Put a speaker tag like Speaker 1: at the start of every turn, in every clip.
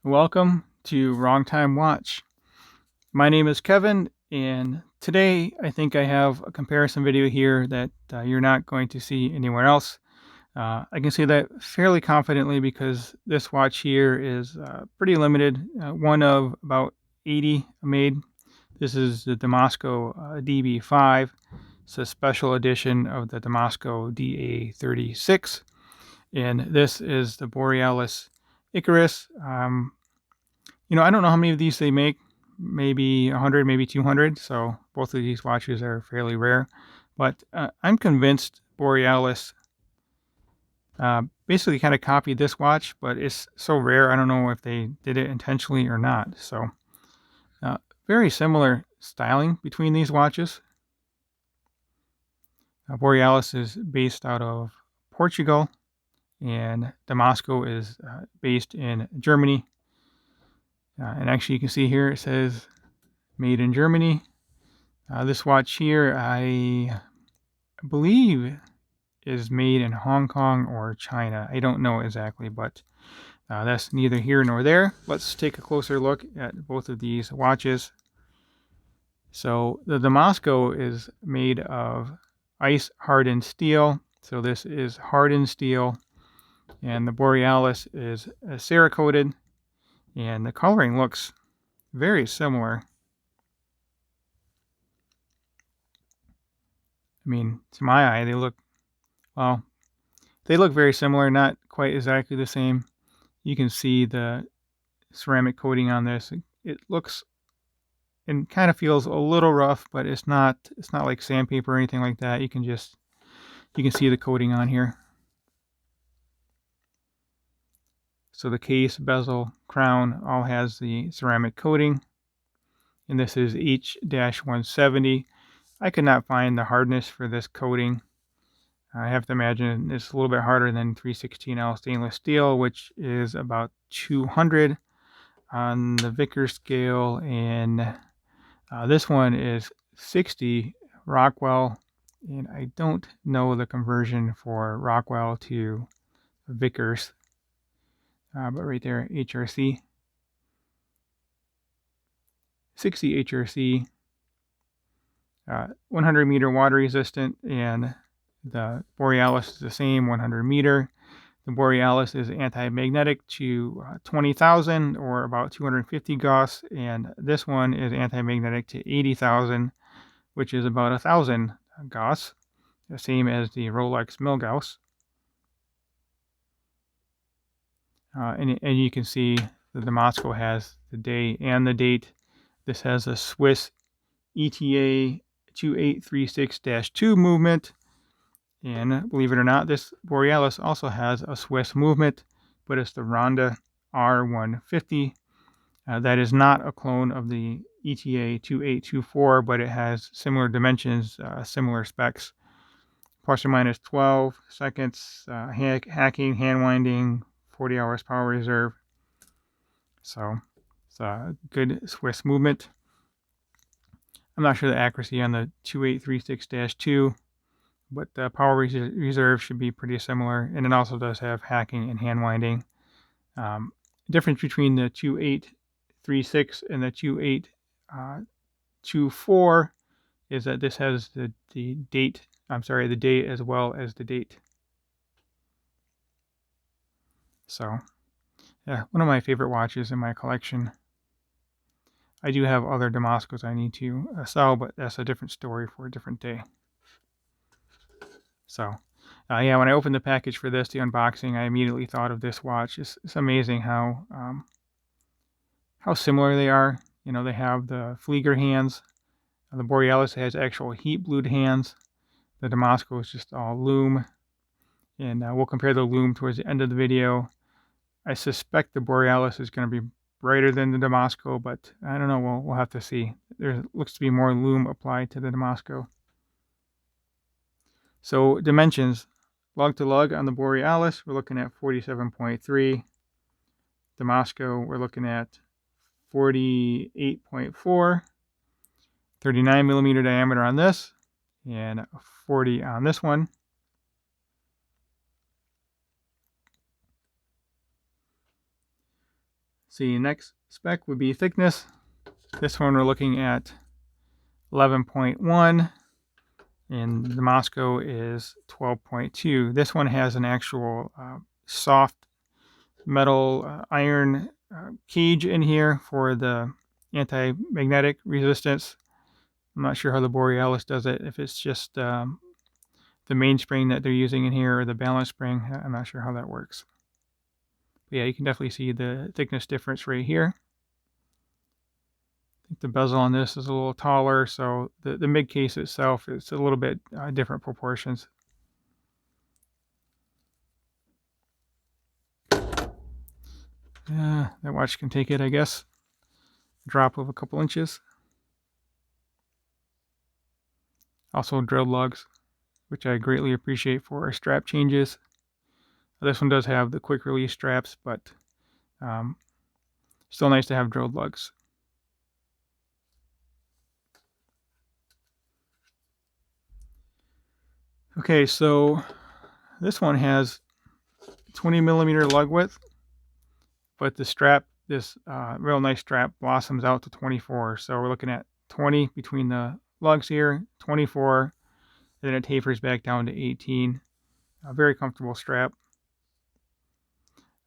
Speaker 1: Welcome to Wrong Time Watch. My name is Kevin, and today I think I have a comparison video here that you're not going to see anywhere else. I can say that fairly confidently because this watch here is pretty limited, one of about 80 made. This is the Damasko DB5. It's a special edition of the Damasko DA36, and this is the Borealis Icarus. I don't know how many of these they make, maybe 100, maybe 200. So both of these watches are fairly rare. But I'm convinced Borealis basically kind of copied this watch, but it's so rare. I don't know if they did it intentionally or not. So very similar styling between these watches. Borealis is based out of Portugal, and Damasko is based in Germany. And actually, you can see here it says made in Germany. This watch here, I believe, is made in Hong Kong or China. I don't know exactly, but that's neither here nor there. Let's take a closer look at both of these watches. So the Damasko is made of ice hardened steel. So this is hardened steel. And the Borealis is cerakoted. And the coloring looks very similar. I mean, to my eye, they look very similar, not quite exactly the same. You can see the ceramic coating on this. It looks and kind of feels a little rough, but it's not like sandpaper or anything like that. You can see the coating on here. So the case, bezel, crown all has the ceramic coating. And this is H-170. I could not find the hardness for this coating. I have to imagine it's a little bit harder than 316L stainless steel, which is about 200 on the Vickers scale, and this one is 60 Rockwell, and I don't know the conversion for Rockwell to Vickers, but right there, HRC. 60 HRC, 100 meter water resistant, and the Borealis is the same, 100 meter. The Borealis is anti-magnetic to 20,000 or about 250 Gauss, and this one is anti-magnetic to 80,000, which is about 1,000 Gauss, the same as the Rolex Milgauss. And you can see the Damasko has the day and the date. This has a Swiss ETA 2836-2 movement. And believe it or not, this Borealis also has a Swiss movement, but it's the Ronda R150. That is not a clone of the ETA 2824, but it has similar dimensions, similar specs. Plus or minus 12 seconds, hacking, hand winding, 40 hours power reserve. So it's a good Swiss movement. I'm not sure the accuracy on the 2836-2. But the power reserve should be pretty similar, and it also does have hacking and hand winding. Difference between the 2836 and the 2824 is that this has the date. The date as well as the date. So, yeah, one of my favorite watches in my collection. I do have other Damaskos I need to sell, but that's a different story for a different day. So, yeah, when I opened the package for this, the unboxing, I immediately thought of this watch. It's amazing how similar they are. You know, they have the Flieger hands. The Borealis has actual heat-blued hands. The Damasko is just all Lume. And we'll compare the Lume towards the end of the video. I suspect the Borealis is going to be brighter than the Damasko, but I don't know. We'll have to see. There looks to be more Lume applied to the Damasko. So dimensions, lug to lug on the Borealis, we're looking at 47.3. Damasko, we're looking at 48.4. 39 millimeter diameter on this, and 40 on this one. See, next spec would be thickness. This one we're looking at 11.1, and the Damasko is 12.2. This one has an actual soft metal iron cage in here for the anti-magnetic resistance. I'm not sure how the Borealis does it, if it's just the mainspring that they're using in here or the balance spring. I'm not sure how that works. But yeah, you can definitely see the thickness difference right here. I think the bezel on this is a little taller, so the mid case itself is a little bit different proportions. That watch can take it, I guess. A drop of a couple inches. Also drilled lugs, which I greatly appreciate for our strap changes. This one does have the quick release straps, but still nice to have drilled lugs. Okay, so this one has 20 millimeter lug width, but the strap, this real nice strap, blossoms out to 24. So we're looking at 20 between the lugs here, 24, and then it tapers back down to 18. A very comfortable strap.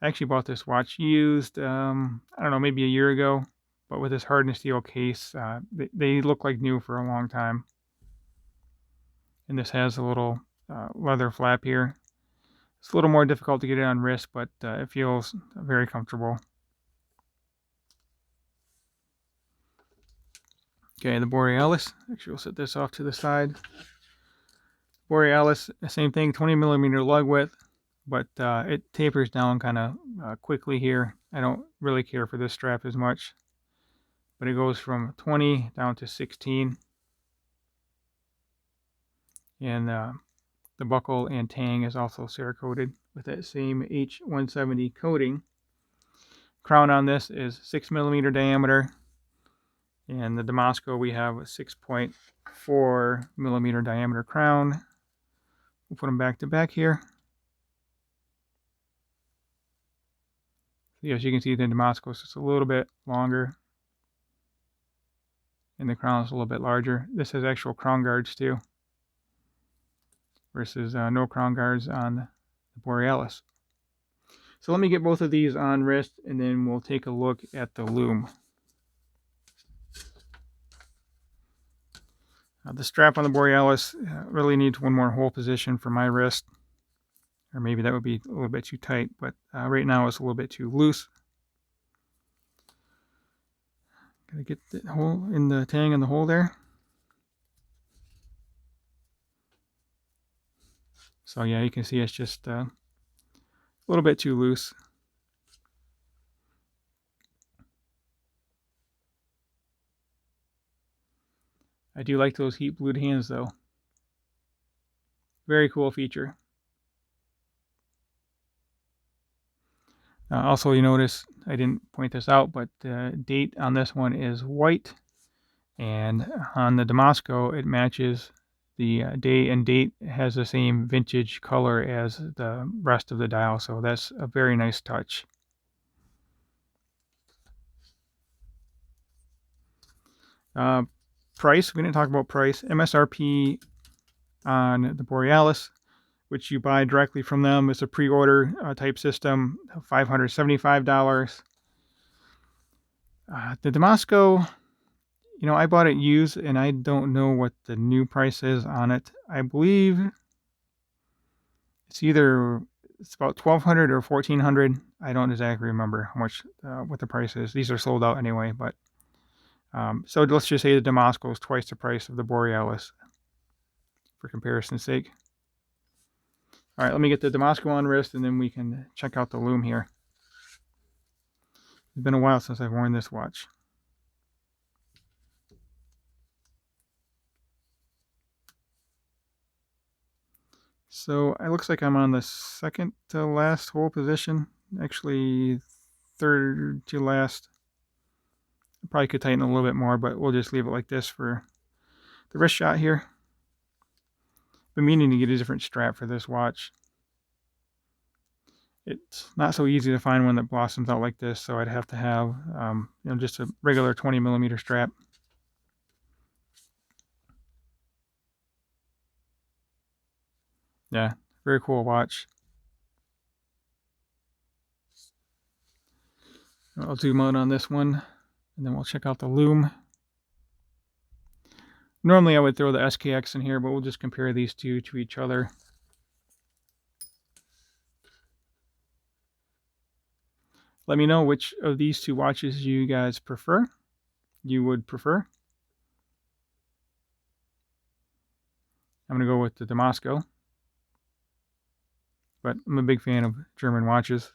Speaker 1: I actually bought this watch used, I don't know, maybe a year ago, but with this hardened steel case, they look like new for a long time. And this has a little leather flap here. It's a little more difficult to get it on wrist, but it feels very comfortable. Okay, the Borealis. Actually, we'll set this off to the side. Borealis, same thing, 20 millimeter lug width, but it tapers down kind of quickly here. I don't really care for this strap as much, but it goes from 20 down to 16. And the buckle and tang is also Cerakoted with that same H170 coating. Crown on this is 6 millimeter diameter, and the Damasko we have a 6.4 millimeter diameter crown. We'll put them back to back here. So as you can see, the Damasko is just a little bit longer, and the crown is a little bit larger. This has actual crown guards too, versus no crown guards on the Borealis. So let me get both of these on wrist, and then we'll take a look at the Lume. The strap on the Borealis really needs one more hole position for my wrist, or maybe that would be a little bit too tight, but right now it's a little bit too loose. Gotta get the hole in the tang in the hole there. So yeah, you can see it's just a little bit too loose. I do like those heat blued hands though. Very cool feature. Also, you notice I didn't point this out, but the date on this one is white, and on the Damasko it matches the day and date has the same vintage color as the rest of the dial, so that's a very nice touch. Price, we didn't talk about price. MSRP on the Borealis, which you buy directly from them, it's a pre-order type system, $575. The Damasko, you know, I bought it used, and I don't know what the new price is on it. I believe it's about $1,200 or $1,400. I don't exactly remember how much what the price is. These are sold out anyway, but so let's just say the Damasko is twice the price of the Borealis, for comparison's sake. All right, let me get the Damasko on wrist, and then we can check out the Lume here. It's been a while since I've worn this watch. So it looks like I'm on the second to last hole position. Actually, third to last. I probably could tighten a little bit more, but we'll just leave it like this for the wrist shot here. Been meaning to get a different strap for this watch. it's not so easy to find one that blossoms out like this, so I'd have to have just a regular 20mm strap. Yeah, very cool watch. I'll zoom out on this one, and then we'll check out the Lume. Normally I would throw the SKX in here, but we'll just compare these two to each other. Let me know which of these two watches you guys prefer. I'm going to go with the Damasko, but I'm a big fan of German watches.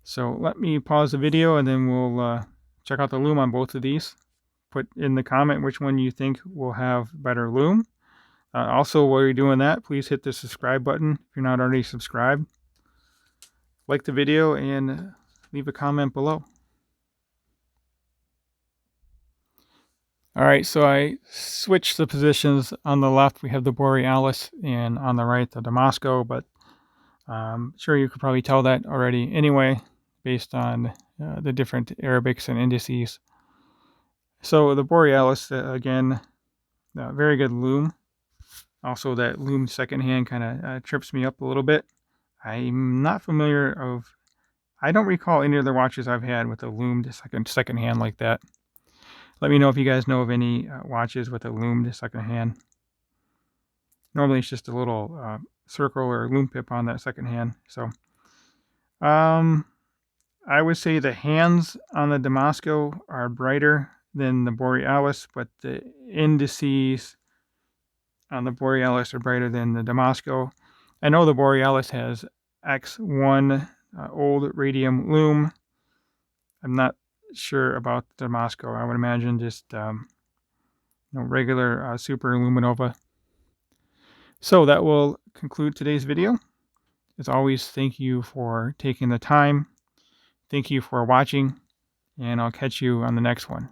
Speaker 1: So let me pause the video and then we'll check out the Lume on both of these. Put in the comment which one you think will have better Lume. Also, while you're doing that, please hit the subscribe button if you're not already subscribed. Like the video and leave a comment below. Alright, so I switched the positions. On the left we have the Borealis and on the right the Damasko, but I'm sure you could probably tell that already anyway based on the different Arabics and indices. So the Borealis, again, very good Lume. Also that Lume second hand kind of trips me up a little bit. I'm not familiar of, I don't recall any other watches I've had with a loomed second hand like that. Let me know if you guys know of any watches with a loomed second hand. Normally it's just a little circle or loom pip on that second hand. So I would say the hands on the Damasko are brighter than the Borealis, but the indices on the Borealis are brighter than the Damasko. I know the Borealis has X1 old radium lume. I'm not sure about the Damasko. I would imagine just regular super luminova. So that will conclude today's video. As always, thank you for taking the time. Thank you for watching, and I'll catch you on the next one.